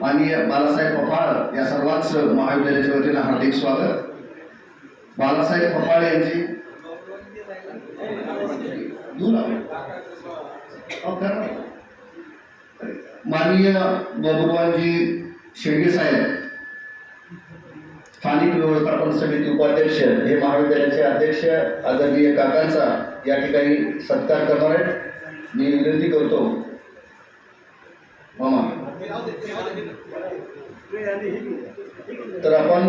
माननीय बालासाहेब पपाळ या सर्वांच महाविद्यालयाच्या वतीने हार्दिक स्वागत. बालासाहेब पपाळ यांची माननीय बबुरवानजी शेंडगे साहेब स्थानिक व्यवस्थापन समिती उपाध्यक्ष हे महाविद्यालयाचे अध्यक्ष आदरणीय काकांचा या ठिकाणी सत्कार करणार आहेत. मी विनंती करतो मामा. तर आपण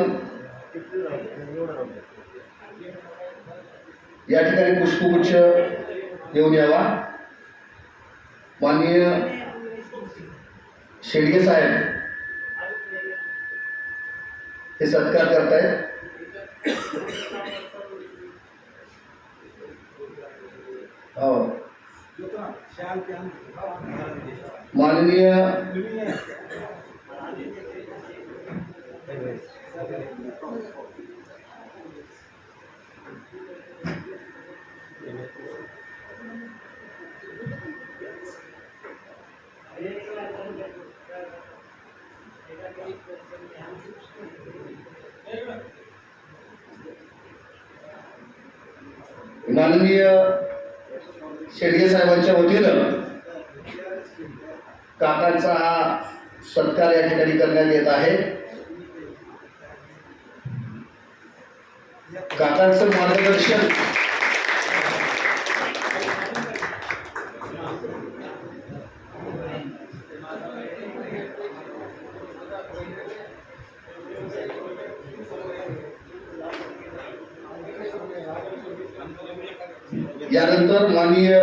या ठिकाणी पुष्पगुच्छ घेऊन यावा. माननीय शेडगे साहेब हे सत्कार करतायत. माननीय माननीय शेडगे साहेबांच्या वतीनं काकांचा हा सत्कार या ठिकाणी करण्यात येत आहे. काकांचं मार्गदर्शन यानंतर माननीय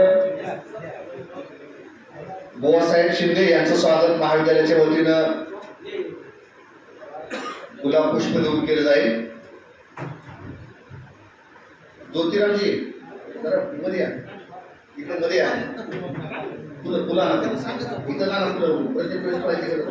बुवासाहेब शिंदे यांचं स्वागत महाविद्यालयाच्या वतीनं गुलाब पुष्प देऊन केलं जाईल. ज्योतिरामजी जरा मध्ये या, इकडे मध्ये या. तुला तुला इथं ना प्रत्येक वेळेस पाहिजे.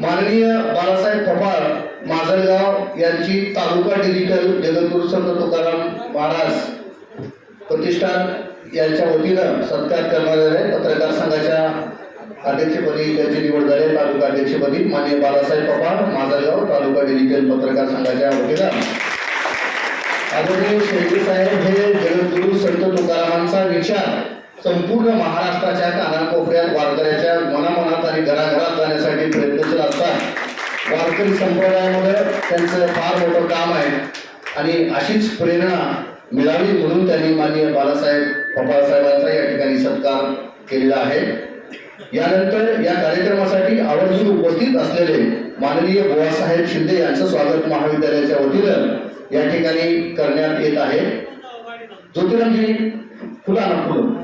माननीय बालासाहेब पपाळ माजलगाव यांची तालुका डिजिटल जगद्गुरु संत तुकाराम महाराज प्रतिष्ठान यांच्या वतीनं सत्कार करणार आहे. पत्रकार संघाच्या अध्यक्षपदी त्यांची निवड झाली. तालुका अध्यक्षपदी माननीय बालासाहेब पपाळ माजलगाव तालुका डिजिटल पत्रकार संघाच्या वतीनं आदरणीय शेडगे साहेब हे जगद्गुरु संत तुकारामांचा विचार संपूर्ण महाराष्ट्राच्या कानाकोपऱ्यात वारकऱ्याच्या मनामनात आणि घराघरात जाण्यासाठी प्रयत्नशील असतात. वारकरी संप्रदायामध्ये त्यांचं फार मोठं काम आहे आणि अशीच प्रेरणा मिळावी म्हणून त्यांनी माननीय बालासाहेब पपाळ साहेबांचा या ठिकाणी सत्कार केलेला आहे. यानंतर या कार्यक्रमासाठी आवर्जून उपस्थित असलेले माननीय बुवासाहेब शिंदे यांचं स्वागत महाविद्यालयाच्या वतीनं या ठिकाणी करण्यात येत आहे. ज्योतिरामजी फुला ना फुलं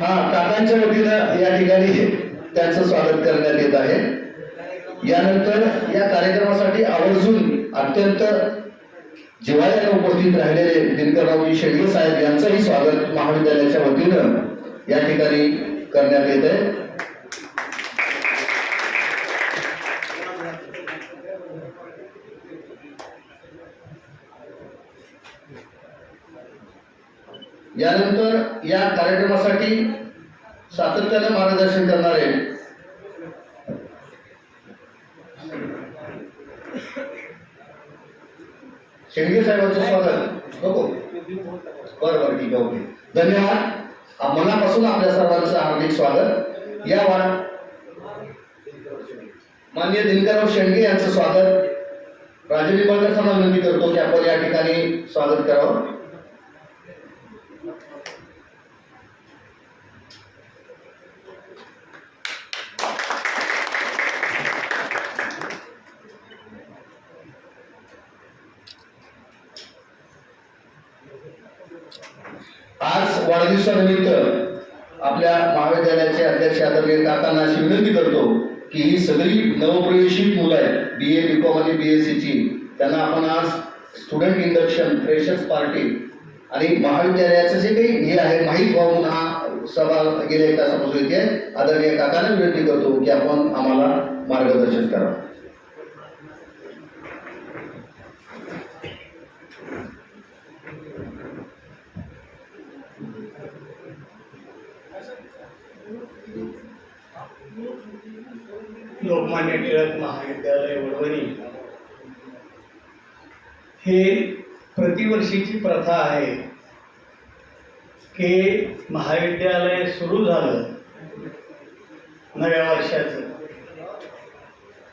काकांच्या वतीनं या ठिकाणी त्यांचं स्वागत करण्यात येत आहे. यानंतर या कार्यक्रमासाठी आवर्जून अत्यंत जिव्हाळ्याने उपस्थित राहिलेले दिनकररावजी शेडगे साहेब यांचंही स्वागत महाविद्यालयाच्या वतीनं या ठिकाणी करण्यात येत आहे. यानंतर या कार्यक्रमासाठी सातत्याने मार्गदर्शन करणारे शेडगे साहेबांचं स्वागत नको. बरोबर ठीक आहे, ओके, धन्यवाद. मनापासून आपल्या सर्वांचं हार्दिक स्वागत. या माननीय दिनकरराव शेंडगे यांचं स्वागत राजू निंबाळकर साहेबांना विनंती करतो की आपण या ठिकाणी स्वागत करावं. आज वाढदिवसानिमित्त आपल्या महाविद्यालयाचे अध्यक्ष आदरणीय काकांना अशी विनंती करतो की ही सगळी नवप्रवेशित मुलं आहेत, BA BCom आणि BSc ची, त्यांना आपण आज स्टुडंट इंडक्शन फ्रेशर्स पार्टी आणि महाविद्यालयाचं जे काही हे आहे माहीत व्हावून हा सभा गेल्या एका तासापासून इथे आदरणीय काकांना विनंती करतो की आपण आम्हाला मार्गदर्शन मार्गदर्शन करावं. लोकमान्य टिळक महाविद्यालय वडवणी हे प्रतिवर्षीची प्रथा आहे की महाविद्यालय सुरू झालं नव्या वर्षाचं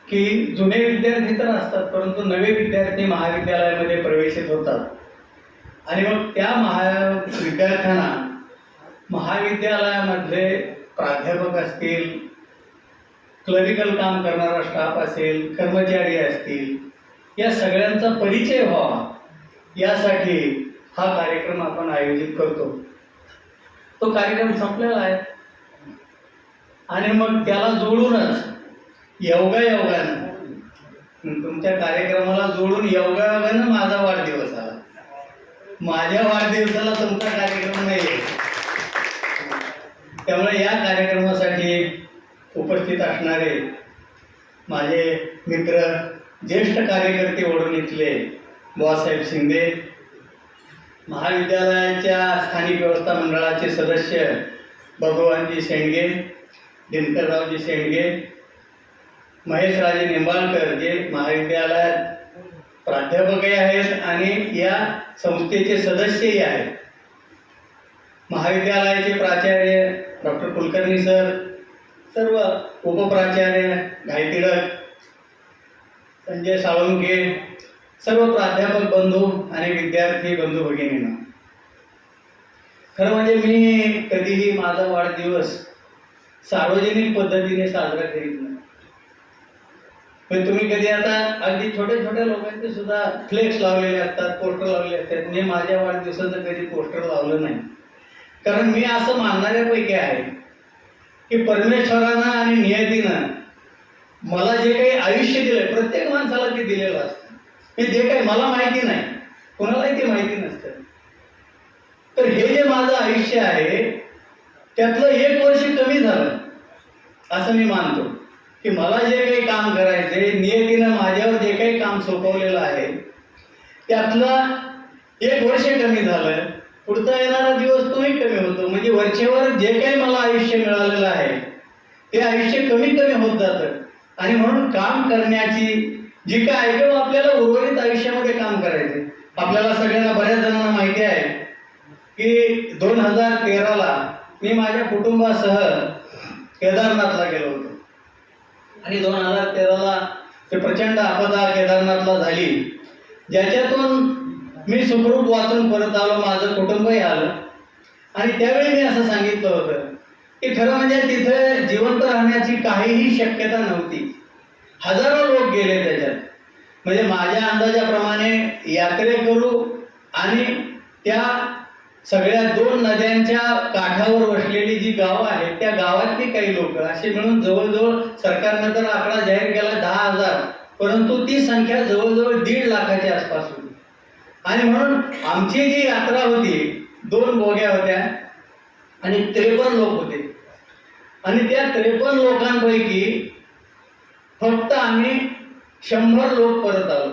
की जुने विद्यार्थी तर असतात, परंतु नवे विद्यार्थी महाविद्यालयामध्ये प्रवेशित होतात आणि मग त्या विद्यार्थ्यांना महाविद्यालयामधले प्राध्यापक असतील, क्लरिकल काम करणारा स्टाफ असेल, कर्मचारी असतील, या सगळ्यांचा परिचय व्हावा यासाठी हा कार्यक्रम आपण आयोजित करतो. तो कार्यक्रम संपलेला आहे आणि मग त्याला जोडूनच योगायोगानं तुमच्या कार्यक्रमाला जोडून योगायोगानं माझा वाढदिवस आला. माझ्या वाढदिवसाला तुमचा कार्यक्रम नाही आहे, त्यामुळे या कार्यक्रमासाठी उपस्थित असणारे माझे मित्र, ज्येष्ठ कार्यकर्ते वडवणीतले बुवासाहेब शिंदे, महाविद्यालयाच्या स्थानिक व्यवस्था मंडळाचे सदस्य भगवानजी शेंडगे, दिनकररावजी शेंडगे, महेशराजे निंबाळकर, जे महाविद्यालयात प्राध्यापकही आहेत आणि या संस्थेचे सदस्यही आहेत, महाविद्यालयाचे प्राचार्य डॉक्टर कुलकर्णी सर, सर्व उपप्राचार्य घायतिलक, संजय साळुंके, सर्व प्राध्यापक बंधू आणि विद्यार्थी बंधू भगिनींना, खरं म्हणजे मी कधीही माझा वाढदिवस सार्वजनिक पद्धतीने साजरा करीत नाही. पण तुम्ही कधी आता अगदी छोट्या छोट्या लोकांचे सुद्धा फ्लेक्स लावलेले असतात, पोस्टर लावलेले असतात. मी माझ्या वाढदिवसाचं कधी पोस्टर लावलं नाही, कारण मी असं मानणाऱ्यापैकी आहे की परमेश्वरानं आणि नियतीनं मला जे काही आयुष्य दिलंय, प्रत्येक माणसाला ते दिलेलं असतं. हे जे काही मला माहिती नाही, कोणालाही ते माहिती नसतं. तर हे जे माझं आयुष्य आहे त्यातलं 1 वर्ष कमी झालं असं मी मानतो की मला जे काही काम करायचंय, नियतीनं माझ्यावर जे काही काम सोपवलेलं आहे त्यातलं 1 वर्ष कमी झालं. पुढचा येणारा दिवस तोही कमी होतो. म्हणजे वरचेवर जे काही मला आयुष्य मिळालेलं आहे ते आयुष्य कमी कमी होत जातं. आणि म्हणून काम करण्याची जी काय आहे किंवा आपल्याला उर्वरित आयुष्यामध्ये काम करायचे, आपल्याला सगळ्यांना, बऱ्याच जणांना माहिती आहे की 2013ला मी माझ्या कुटुंबासह केदारनाथला गेलो होतो आणि 2013ला ते प्रचंड आपदा केदारनाथला झाली, ज्याच्यातून मी सुखरूप वाचून परत आलो, माझं कुटुंबही आलं. आणि त्यावेळी मी असं सांगितलं होतं की खरं म्हणजे तिथे जिवंत राहण्याची काहीही शक्यता नव्हती. हजारो लोक गेले त्याच्यात. म्हणजे माझ्या अंदाजाप्रमाणे यात्रेकरू आणि त्या सगळ्या 2 नद्यांच्या काठावर वसलेली जी गावं आहेत त्या गावातली काही लोक असे मिळून जवळजवळ, सरकारनं तर आकडा जाहीर केला 10,000, परंतु ती संख्या जवळजवळ 1.5 लाखाच्या आसपास होती. आणि म्हणून आमची जी यात्रा होती 2 बोग्या होत्या आणि 53 लोक होते. आणि त्या 53 लोकांपैकी फक्त आम्ही 100 लोक परत आलो.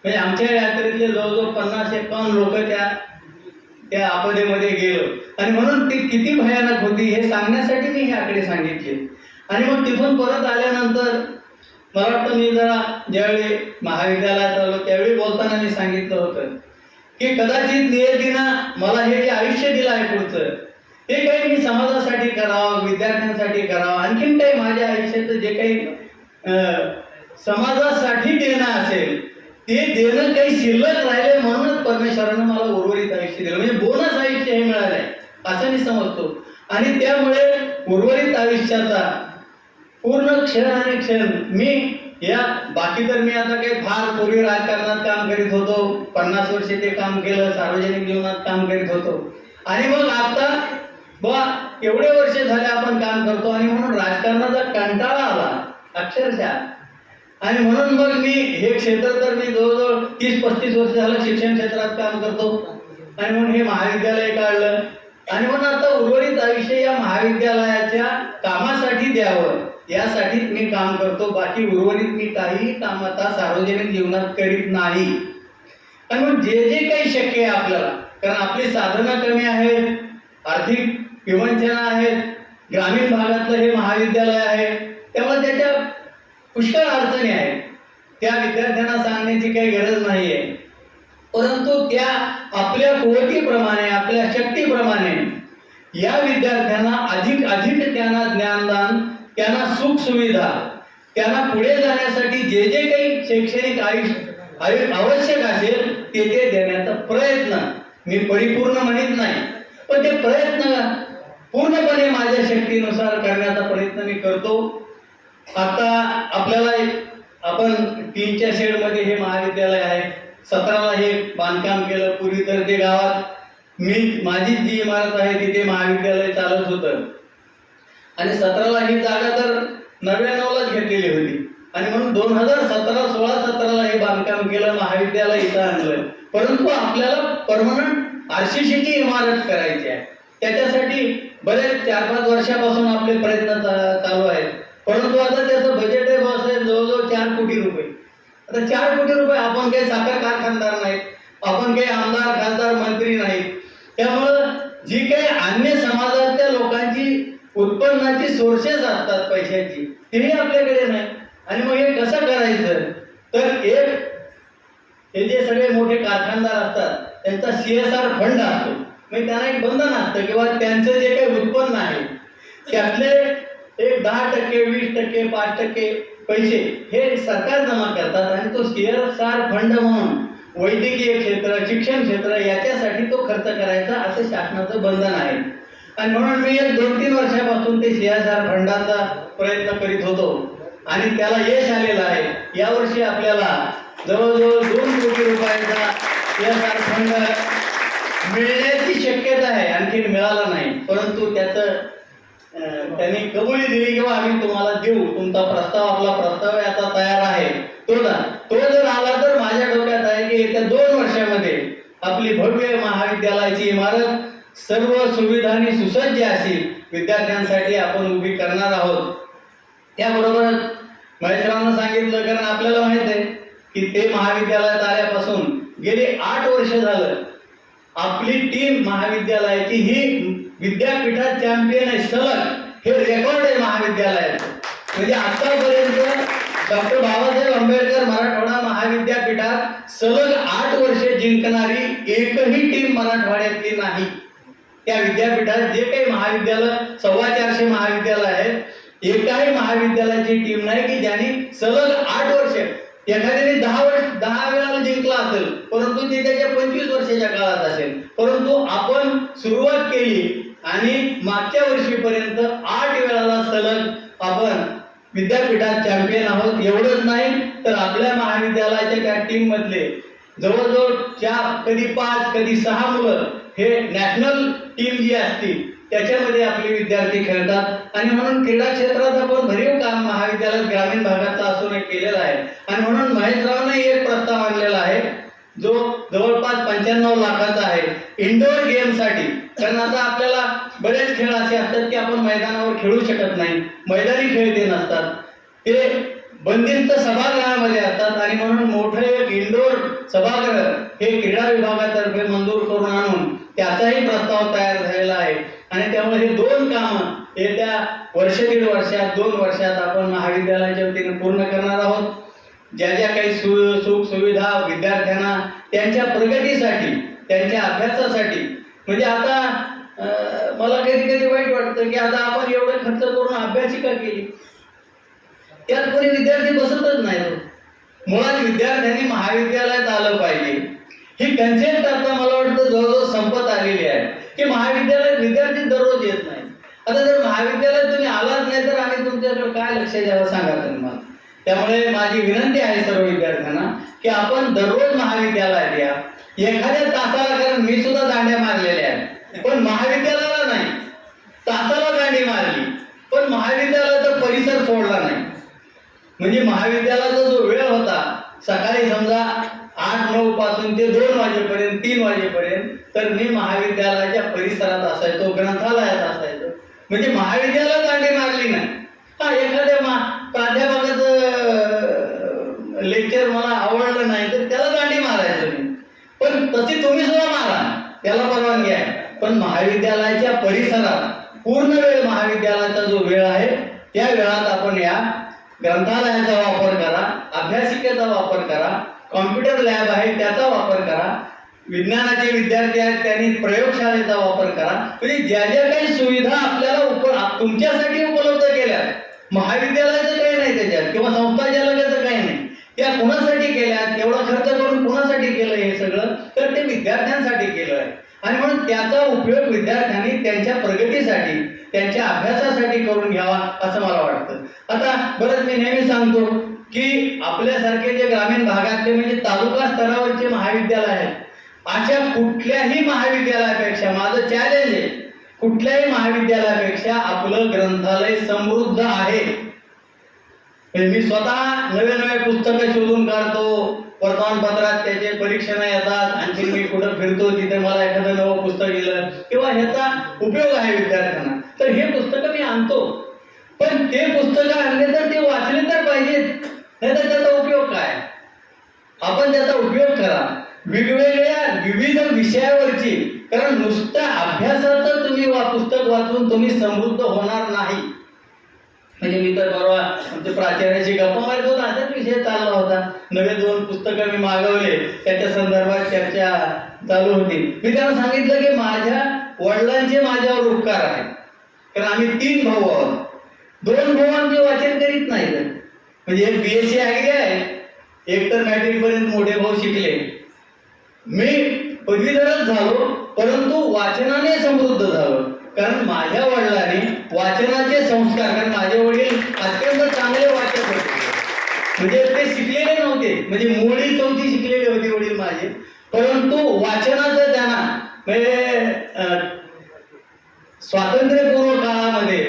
म्हणजे आमच्या यात्रेतले जवळजवळ 50-51 लोक त्या आपदेमध्ये गेलो. आणि म्हणून ती किती भयानक होती हे सांगण्यासाठी मी हे आकडे सांगितले. आणि मग तिथून परत आल्यानंतर मला वाटतं मी जरा ज्यावेळी महाविद्यालयात आलो त्यावेळी बोलताना मी सांगितलं होतं की कदाचित नियतीनं मला हे जे आयुष्य दिलं आहे पुढचं, ते काही मी समाजासाठी करावं, विद्यार्थ्यांसाठी करावं, आणखीन काही माझ्या आयुष्याचं जे काही समाजासाठी देणं असेल ते देणं काही शिल्लक राहिले, म्हणूनच परमेश्वरानं मला उर्वरित आयुष्य दिलं. म्हणजे बोनस आयुष्य हे मिळालं आहे असं मी समजतो. आणि त्यामुळे उर्वरित आयुष्याचा पूर्ण क्षण आणि क्षण मी या, बाकी तर मी आता काही फार पूर्वी राजकारणात काम करीत होतो, 50 वर्ष ते काम केलं, सार्वजनिक जीवनात काम करीत होतो. आणि मग आता बा एवढे वर्ष झाले आपण काम करतो आणि म्हणून राजकारणाचा कंटाळा आला अक्षरशः. आणि म्हणून मग मी हे क्षेत्र, तर मी जवळजवळ 30-35 वर्ष झालं शिक्षण क्षेत्रात काम करतो आणि म्हणून हे महाविद्यालय काढलं. आणि म्हणून आता उर्वरित आयुष्य या महाविद्यालयाच्या कामासाठी द्यावं यासाठीच मी काम करतो. बाकी उर्वरित मी काहीही काम आता सार्वजनिक जीवनात करीत नाही. आणि मग जे जे काही शक्य आहे आपल्याला, कारण आपली साधनं कमी आहेत, आर्थिक विवंचना आहेत, ग्रामीण भागातलं हे महाविद्यालय आहे, त्यामुळे त्याच्या पुष्कळ अडचणी आहेत. त्या विद्यार्थ्यांना सांगण्याची काही गरज नाही आहे. परंतु त्या आपल्या कुवतीप्रमाणे, आपल्या शक्तीप्रमाणे या विद्यार्थ्यांना अधिक त्यांना ज्ञानदान, त्यांना सुख सुविधा, त्यांना पुढे जाण्यासाठी जे जे काही शैक्षणिक आवश्यक असेल ते देण्याचा प्रयत्न, मी परिपूर्ण म्हणत नाही, पण ते प्रयत्न पूर्णपणे माझ्या शक्तीनुसार करण्याचा प्रयत्न मी करतो. आता आपल्याला आपण टीनच्या शेडमध्ये हे महाविद्यालय आहे. 17ला हे बांधकाम केलं. पूर्वी तर ते गावात माझी जी इमारत आहे तिथे महाविद्यालय चालत होतं आणि 17ला ही जागा तर 99लाच घेतलेली होती आणि म्हणून 16-17ला हे बांधकाम केलं, महाविद्यालय इथं आणलं. परंतु आपल्याला परमनंट RCCची इमारत करायची आहे. त्याच्यासाठी बरेच 4-5 वर्षापासून आपले प्रयत्न चालू आहेत. परंतु आता त्याचं बजेट आहे जवळजवळ 4 कोटी रुपये. आता 4 कोटी रुपये, आपण काही साखर कारखानदार नाहीत, आपण काही आमदार खासदार मंत्री नाहीत, त्यामुळं जी काही अन्य समाजातल्या लोकांची उत्पन्नाची सोर्सेस असतात पैशाची, तेही आपल्याकडे नाही. आणि मग हे कसं करायचं, तर हे जे सगळे मोठे कारखानदार असतात त्यांचा CSR फंड असतो. म्हणजे त्यांना एक बंधन असतं किंवा त्यांचं जे काही उत्पन्न आहे त्यातले एक 10%, 20%, 5% पैसे हे सरकार जमा करतात आणि तो CSR फंड म्हणून वैद्यकीय क्षेत्र, शिक्षण क्षेत्र याच्यासाठी तो खर्च करायचा असं शासनाचं बंधन आहे. आणि म्हणून मी 2-3 वर्षापासून ते CSR फंडाचा प्रयत्न करीत होतो आणि त्याला यश आलेलं आहे. यावर्षी आपल्याला जवळजवळ 2 कोटी रुपयाचा CSR फंड मिळण्याची शक्यता आहे. आणखी मिळाला नाही, परंतु त्यांनी कबुली दिली किंवा आम्ही तुम्हाला देऊ, तुमचा प्रस्ताव, आपला प्रस्ताव आता तयार आहे, तो जर आला तर माझ्या डोक्यात आहे की येत्या 2 वर्षामध्ये आपली भव्य महाविद्यालयाची इमारत सर्व सुविधांनी सुसज्ज अशी विद्यार्थ्यांसाठी आपण उभी करणार आहोत. त्याबरोबरच महेशरावांना सांगितलं, कारण आपल्याला माहित आहे की ते महाविद्यालयात आल्यापासून गेली 8 वर्ष झालं आपली टीम महाविद्यालयाची ही विद्यापीठात चॅम्पियन आहे सलग. हे रेकॉर्ड आहे महाविद्यालयाचं. म्हणजे आतापर्यंत डॉक्टर बाबासाहेब आंबेडकर मराठवाडा महाविद्यापीठात सलग 8 वर्षे जिंकणारी एकही टीम मराठवाड्यातली नाही. त्या विद्यापीठात जे काही महाविद्यालय 450 महाविद्यालय आहेत, एकाही महाविद्यालयाची टीम नाही की ज्यांनी सलग 8 वर्ष, एखाद्याने 10 वेळा जिंकला असेल परंतु ते त्याच्या 25 वर्षाच्या काळात असेल. परंतु आपण सुरुवात केली आणि मागच्या वर्षीपर्यंत 8 वेळाला सलग आपण विद्यापीठात चॅम्पियन आहोत. एवढंच नाही तर आपल्या महाविद्यालयाच्या त्या टीम मधले जवळजवळ 4, कधी 5, कधी 6 मुलं हे नॅशनल टीम जी असती त्याच्यामध्ये आपले विद्यार्थी खेळतात. आणि म्हणून क्रीडा क्षेत्रात आपण भरीव काम महाविद्यालयात ग्रामीण भागाचा असून केलेलं आहे. आणि म्हणून महेशरावने एक प्रस्ताव आणलेला आहे जो जवळपास 95 लाखाचा आहे इंडोर गेमसाठी. कारण आता आपल्याला बरेच खेळ असे असतात की आपण मैदानावर खेळू शकत नाही, मैदानी खेळ ते नसतात, ते बंदिस्त सभागृहामध्ये असतात. आणि म्हणून मोठं एक इंडोर सभागृह हे क्रीडा विभागातर्फे मंजूर करून आणून त्याचाही प्रस्ताव तयार झालेला आहे. आणि त्यामुळे हे 2 कामं येत्या 1-1.5 वर्षात, 2 वर्षात आपण महाविद्यालयाच्या वतीने पूर्ण करणार आहोत. ज्या ज्या काही सुख सुविधा विद्यार्थ्यांना त्यांच्या प्रगतीसाठी, त्यांच्या अभ्यासासाठी, म्हणजे आता मला कधी वाईट वाटतं की आता आपण एवढं खर्च करून अभ्यासिका केली, त्यात कोणी विद्यार्थी बसतच नाही. मुळात विद्यार्थ्यांनी महाविद्यालयात आलं पाहिजे ही कन्सेप्ट आता मला वाटतं जवळजवळ संपत आलेली आहे की महाविद्यालयात विद्यार्थी दररोज येत नाही. आता जर महाविद्यालयात तुम्ही आलाच नाही तर आम्ही तुमच्याकडे काय लक्ष द्यावं सांगा तुम्ही मला. त्यामुळे माझी विनंती आहे सर्व विद्यार्थ्यांना की आपण दररोज महाविद्यालयात या. एखाद्या तासाला, कारण मी सुद्धा दांड्या मारलेल्या आहेत पण महाविद्यालयाला नाही, तासाला दांडी मारली पण महाविद्यालयाचा परिसर सोडला नाही. म्हणजे महाविद्यालयाचा जो वेळ होता सकाळी समजा 8-9 पासून ते 2 वाजेपर्यंत, 3 वाजेपर्यंत, तर मी महाविद्यालयाच्या परिसरात असायचो, ग्रंथालयात असायचो. म्हणजे महाविद्यालयात दांडी मारली नाही हा एखाद्या प्राध्यापकाचं लेक्चर मला आवडलं नाही तर त्याला दांडी मारायचं मी, पण तशी तुम्ही सुद्धा मारा, त्याला परवानगी आहे. पण महाविद्यालयाच्या परिसरात पूर्ण वेळ महाविद्यालयाचा जो वेळ आहे त्या वेळात आपण या ग्रंथालयाचा वापर करा, अभ्यासिकेचा वापर करा, कॉम्प्युटर लॅब आहे त्याचा वापर करा, विज्ञानाचे विद्यार्थी आहेत त्यांनी प्रयोगशाळेचा वापर करा. म्हणजे ज्या ज्या काही सुविधा आपल्याला तुमच्यासाठी उपलब्ध केल्या, महाविद्यालयाचं काही नाही त्याच्यात किंवा संस्थाचालकाचं काही नाही, त्या कुणासाठी केल्या, तेवढा खर्च करून कुणासाठी केलं हे सगळं, तर ते विद्यार्थ्यांसाठी केलं आहे. आणि म्हणून त्याचा उपयोग विद्यार्थ्यांनी त्यांच्या प्रगतीसाठी त्यांच्या अभ्यासासाठी करून घ्यावा असं मला वाटतं. आता बरंच मी नेहमी सांगतो की आपल्यासारखे जे ग्रामीण भागातले म्हणजे तालुका स्तरावरचे महाविद्यालय आहेत, अशा कुठल्याही महाविद्यालयापेक्षा माझं चॅलेंज आहे, कुठल्याही महाविद्यालयापेक्षा आपलं ग्रंथालय समृद्ध आहे. मी स्वतः नवे नवे पुस्तकं शोधून काढतो, वर्तमानपत्रात त्याचे परीक्षणं येतात, आणखी मी कुठं फिरतो तिथे मला एखादं नवं पुस्तक दिलं किंवा ह्याचा उपयोग आहे विद्यार्थ्यांना, तर हे पुस्तकं मी आणतो. पण ते पुस्तकं आणले तर ते वाचले तर पाहिजेत, नाही तर त्याचा उपयोग काय? आपण त्याचा उपयोग करा वेगवेगळ्या विविध विषयावरची, कारण नुसत्या अभ्यासाचं तुम्ही पुस्तक वाचून तुम्ही समृद्ध होणार नाही. म्हणजे मी तर परवा आमच्या प्राचार्याशी गप्पा मारत होता, असाच विषय चालला होता. नवे 2 पुस्तकं मी मागवले, त्याच्या संदर्भात चर्चा चालू होती. मी त्यांना सांगितलं की माझ्या वडिलांचे माझ्यावर उपकार आहेत, कारण आम्ही 3 भाऊ आहोत. 2 भाऊ आमचे वाचन करीत नाहीत, म्हणजे एक BSc ॲग्री आहे, एक तर मॅट्रिक पर्यंत मोठे भाऊ शिकले. मी पदवीधरच झालो, परंतु वाचनाने समृद्ध झालो, कारण माझ्या वडिलांनी वाचनाचे संस्कार, कारण माझे वडील अत्यंत चांगले वाचक होते, म्हणजे ते शिकलेले नव्हते, म्हणजे मुळी 4थी शिकलेले होते वडील माझे, परंतु वाचनाचं त्यांना म्हणजे स्वातंत्र्यपूर्व काळामध्ये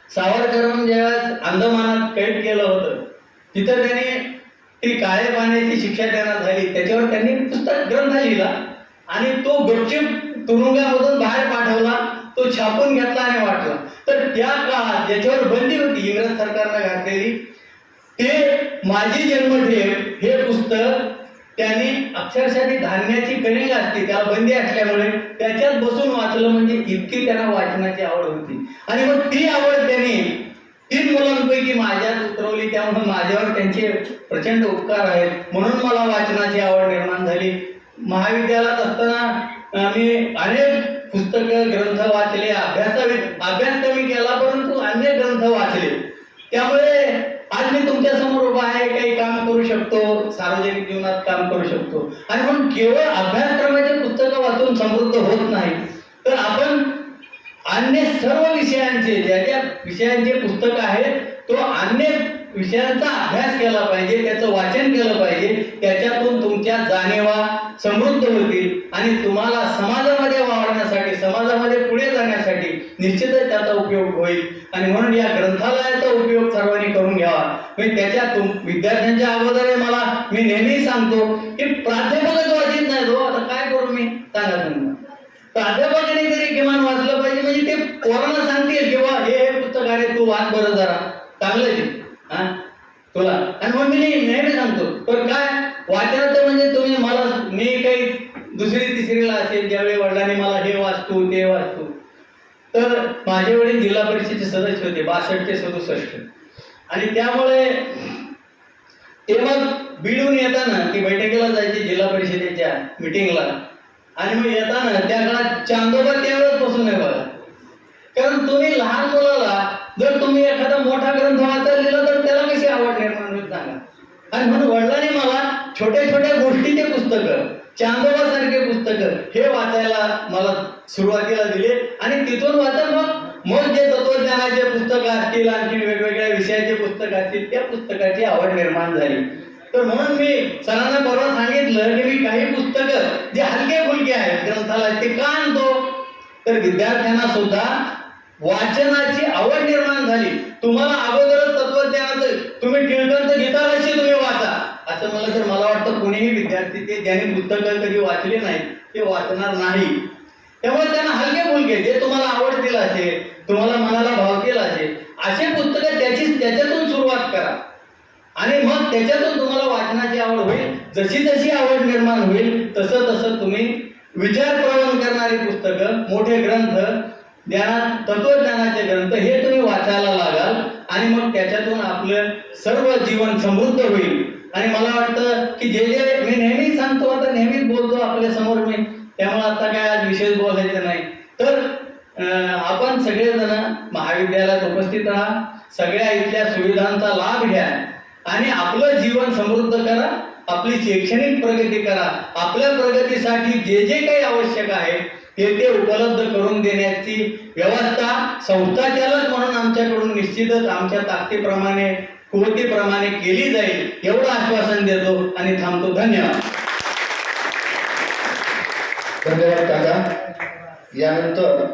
सावरकरांनी ज्यावेळेस अंदमानात कैद केलं होतं, तिथं त्यांनी ती काळ्या पाण्याची शिक्षा त्यांना झाली, त्याच्यावर त्यांनी पुस्तक ग्रंथ लिहिला आणि तो गपचूप तुरुंगामधून बाहेर पाठवला, तो छापून घेतला आणि वाटला. तर त्या काळात ज्याच्यावर बंदी होती इंग्रज सरकारनं घातलेली, ते माझी जन्मठेप हे पुस्तक त्यांनी अक्षरशः ती धान्याची कणिक असते त्याला बंदी असल्यामुळे त्याच्यात बसून वाचलं, म्हणजे इतकी त्यांना वाचनाची आवड होती. आणि मग ती आवड त्यांनी 3 मुलांपैकी माझ्यात उतरवली, त्यामुळे माझ्यावर त्यांचे प्रचंड उपकार आहेत, म्हणून मला वाचनाची आवड निर्माण झाली. महाविद्यालयात असताना मी अनेक पुस्तकं ग्रंथ वाचले, अभ्यास कमी केला परंतु अन्य ग्रंथ वाचले. त्यामुळे आज मी तुमच्या समोर उभा आहे, काही काम करू शकतो, सार्वजनिक जीवनात काम करू शकतो. आणि म्हणून केवळ अभ्यासक्रमाचे पुस्तकं वाचून समृद्ध होत नाही, तर आपण अन्य सर्व विषयांचे ज्या ज्या विषयांचे पुस्तक आहेत तो अन्य विषयांचा अभ्यास केला पाहिजे, त्याचं वाचन केलं पाहिजे, त्याच्यातून तुमच्या जाणीवा समृद्ध होतील आणि तुम्हाला समाजामध्ये वावरण्यासाठी, समाजामध्ये पुढे जाण्यासाठी निश्चितच त्याचा उपयोग होईल. आणि म्हणून या ग्रंथालयाचा उपयोग सर्वांनी करून घ्यावा. म्हणजे त्याच्यात विद्यार्थ्यांच्या अगोदर मी नेहमी सांगतो की प्राध्यापकच वाचित नाही तो, आता काय करू मी सांगा तुम्ही. प्राध्यापकाने तरी किमान वाचलं पाहिजे, म्हणजे ते पोरांना सांगतील किंवा हे पुस्तक आहे तू वाच बरं जरा, चांगलं ते तुला. आणि मग मी नेहमी सांगतो, पण काय वाचनाचं म्हणजे तुम्ही मला, मी काही 2री 3रीला असेल ज्यावेळी वडिलांनी मला हे वाचतो ते वाचतो, तर माझे वडील जिल्हा परिषदेचे सदस्य होते 62 ते 67, आणि त्यामुळे ते मग बीडहून येताना ती बैठकीला जायची जिल्हा परिषदेच्या मिटिंगला, आणि मग येताना त्या काळात चांदोबा त्यावेळेस बसून आहे बघा, कारण तुम्ही लहान मुलाला जर तुम्ही एखादा मोठा ग्रंथ वाचायला दिला तर त्याला कशी आवड निर्माण होईल सांगा. आणि म्हणून वडिलांनी मला छोट्या छोट्या गोष्टीचे पुस्तकं, चांदोबा सारखे पुस्तकं हे वाचायला मला सुरुवातीला दिले, आणि तिथून मग जे तत्वज्ञानाचे पुस्तकं असतील, आणखी वेगवेगळ्या विषयाचे पुस्तकं असतील, त्या पुस्तकाची आवड निर्माण झाली. तर म्हणून मी सरांना परवा सांगितलं की मी काही पुस्तकं जे हलके फुलके आहेत ग्रंथालयात ते का आणतो, तर विद्यार्थ्यांना सुद्धा वाचनाची आवड निर्माण झाली. तुम्हाला अगोदरच तत्वज्ञानाचं तुम्ही टिळकांचं गीताराशी तुम्ही वाचा असं मला तर मला वाटतं कोणीही विद्यार्थी ते ज्यांनी पुस्तकं कधी वाचले नाही ते वाचणार नाही. त्यामुळे त्यांना हलके फुलके जे तुम्हाला आवडतील असे, तुम्हाला मनाला भावतील असे पुस्तकं त्याच्यातून सुरुवात करा आणि मग त्याच्यातून तुम्हाला वाचनाची आवड होईल. जशी जशी आवड निर्माण होईल तसं तसं तुम्ही विचार प्रवण करणारी पुस्तकं, मोठे ग्रंथ, तत्वज्ञानाचे ग्रंथ हे तुम्ही वाचायला लागाल आणि मग त्याच्यातून आपलं सर्व जीवन समृद्ध होईल. आणि मला वाटतं की जे मी नेहमीच सांगतो, आता नेहमीच बोलतो आपल्या समोर मी, त्यामुळे आता काय आज विशेष बोलायचं नाही. तर आपण सगळेजण महाविद्यालयात उपस्थित राहा, सगळ्या इथल्या सुविधांचा लाभ घ्या आणि आपलं जीवन समृद्ध करा, आपली शैक्षणिक प्रगती करा. आपल्या प्रगतीसाठी जे जे काही आवश्यक आहे ते उपलब्ध करून देण्याची व्यवस्था संस्थाचालक म्हणून आमच्याकडून निश्चितच आमच्या ताकदीप्रमाणे, कुवतीप्रमाणे केली जाईल एवढं आश्वासन देतो आणि थांबतो. धन्यवाद. धन्यवाद काका. यानंतर